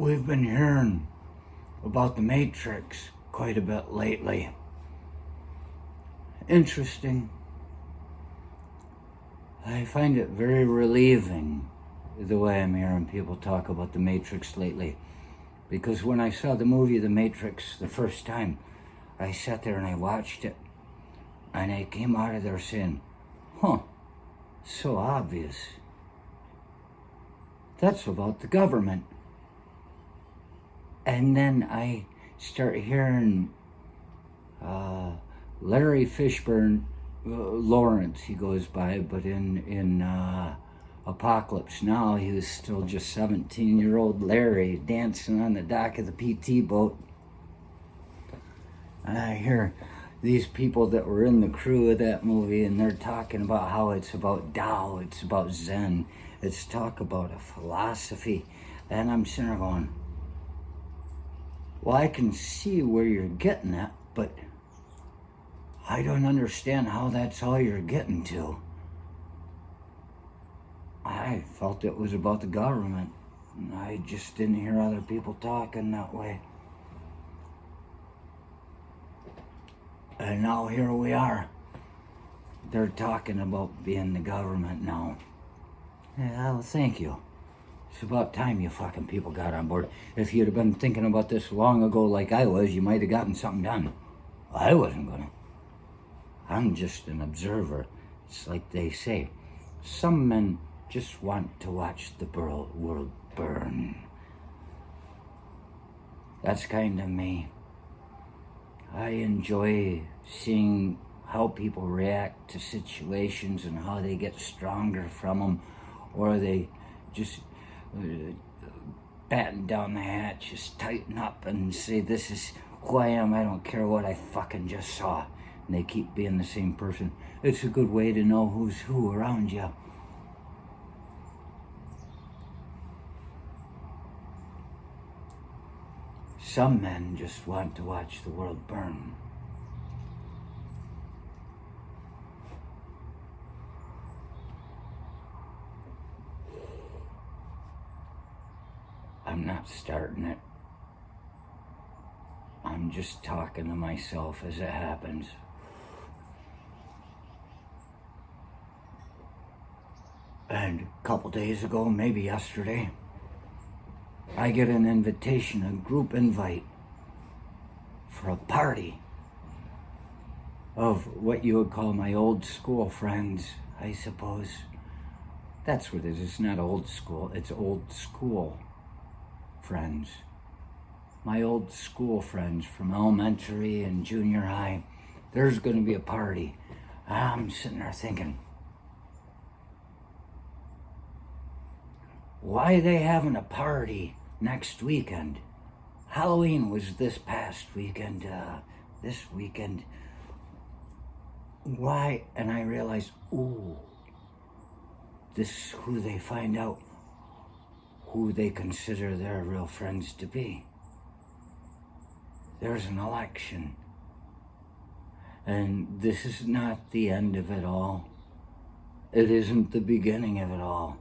We've been hearing about the Matrix quite a bit lately. Interesting. I find it very relieving the way I'm hearing people talk about the Matrix lately. Because when I saw the movie The Matrix the first time, I sat there and I watched it. And I came out of there saying, so obvious. That's about the government. And then I start hearing Larry Fishburne, Lawrence he goes by, but in Apocalypse Now he was still just 17-year-old Larry dancing on the dock of the PT boat. And I hear these people that were in the crew of that movie, and they're talking about how it's about Tao, it's about Zen, it's talk about a philosophy. And I'm sitting there going, well, I can see where you're getting at, but I don't understand how that's all you're getting to. I felt it was about the government. I just didn't hear other people talking that way. And now here we are. They're talking about being the government now. Yeah, well, thank you. It's about time you fucking people got on board. If you'd have been thinking about this long ago like I was, you might have gotten something done. I wasn't gonna. I'm just an observer. It's like they say, some men just want to watch the world burn. That's kind of me. I enjoy seeing how people react to situations and how they get stronger from them, or they just batten down the hatch, just tighten up and say, this is who I am, I don't care what I fucking just saw. And they keep being the same person. It's a good way to know who's who around you. Some men just want to watch the world burn. I'm not starting it. I'm just talking to myself as it happens. And a couple days ago, maybe yesterday, I get an invitation, a group invite for a party of what you would call my old school friends, I suppose. That's what it is. It's not old school, it's old school friends. My old school friends from elementary and junior high. There's going to be a party. I'm sitting there thinking, why are they having a party next weekend? Halloween was this past weekend, this weekend. Why? And I realized, this is who they find out who they consider their real friends to be. There's an election. And this is not the end of it all. It isn't the beginning of it all.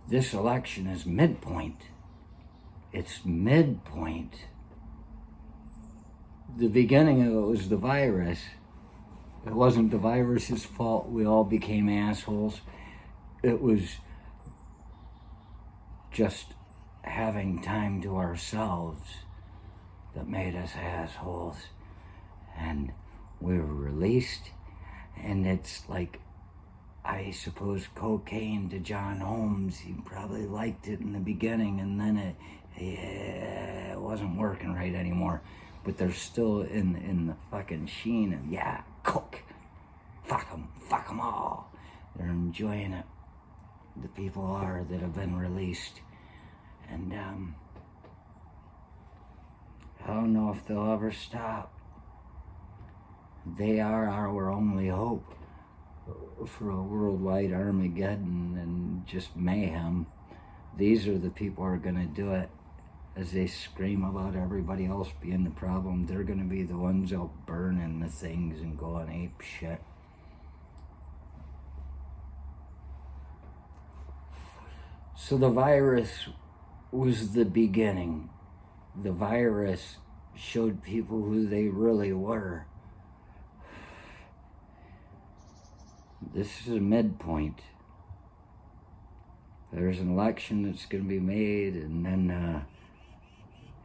This election is midpoint. It's midpoint. The beginning of it was the virus. It wasn't the virus's fault we all became assholes. It was just having time to ourselves that made us assholes. And we were released, and it's like, I suppose, cocaine to John Holmes. He probably liked it in the beginning, and then it wasn't working right anymore. But they're still in the fucking sheen of, coke. Fuck them all. They're enjoying it. The people are that have been released. And I don't know if they'll ever stop. They are our only hope for a worldwide Armageddon and just mayhem. These are the people who are going to do it. As they scream about everybody else being the problem, they're going to be the ones out burning the things and going ape shit. So the virus was the beginning. The virus showed people who they really were. This is a midpoint. There's an election that's going to be made, and then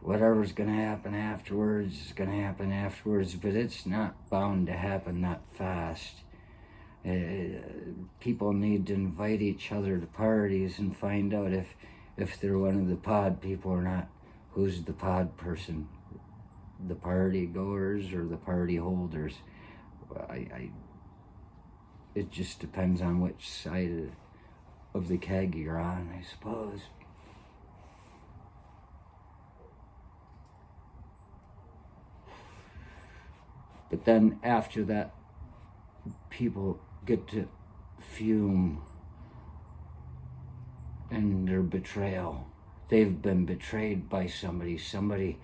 whatever's going to happen afterwards is going to happen afterwards, but it's not bound to happen that fast. People need to invite each other to parties and find out if they're one of the pod people or not. Who's the pod person? The party goers or the party holders? It just depends on which side of the keg you're on, I suppose. But then after that, people get to fume in their betrayal. They've been betrayed by somebody. Somebody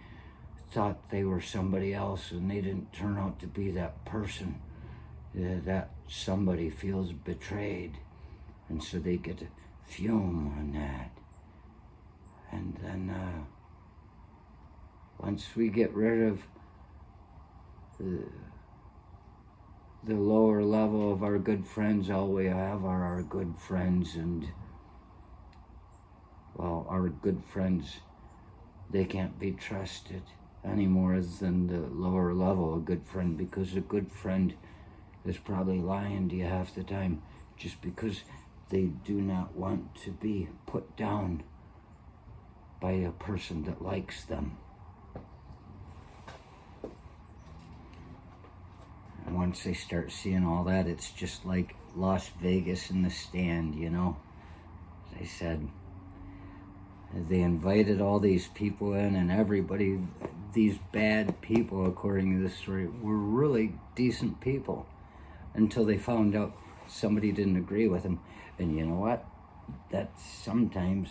thought they were somebody else and they didn't turn out to be that person. That somebody feels betrayed, and so they get to fume on that. And then once we get rid of the lower level of our good friends, all we have are our good friends, and well, our good friends, they can't be trusted any more than the lower level of good friend, because a good friend is probably lying to you half the time just because they do not want to be put down by a person that likes them. And once they start seeing all that, it's just like Las Vegas in the Stand, you know. As I said, they invited all these people in, and everybody, these bad people, according to this story, were really decent people until they found out somebody didn't agree with them. And you know what? That's sometimes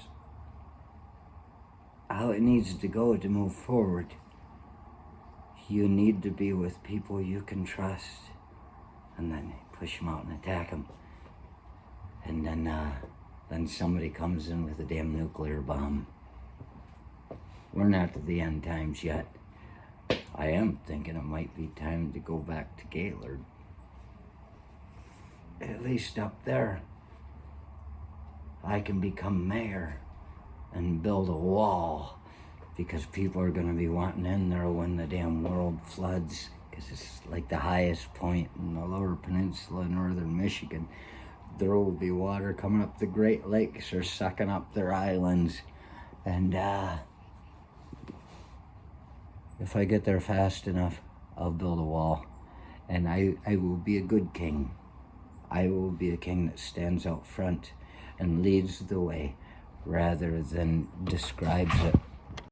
how it needs to go to move forward. You need to be with people you can trust, and then push them out and attack them. And then somebody comes in with a damn nuclear bomb. We're not to the end times yet. I am thinking it might be time to go back to Gaylord. At least up there, I can become mayor and build a wall, because people are going to be wanting in there when the damn world floods, because it's like the highest point in the lower peninsula of northern Michigan. There will be water coming up. The Great Lakes are sucking up their islands, and if I get there fast enough, I'll build a wall, and I will be a good king. I will be a king that stands out front and leads the way rather than describes it.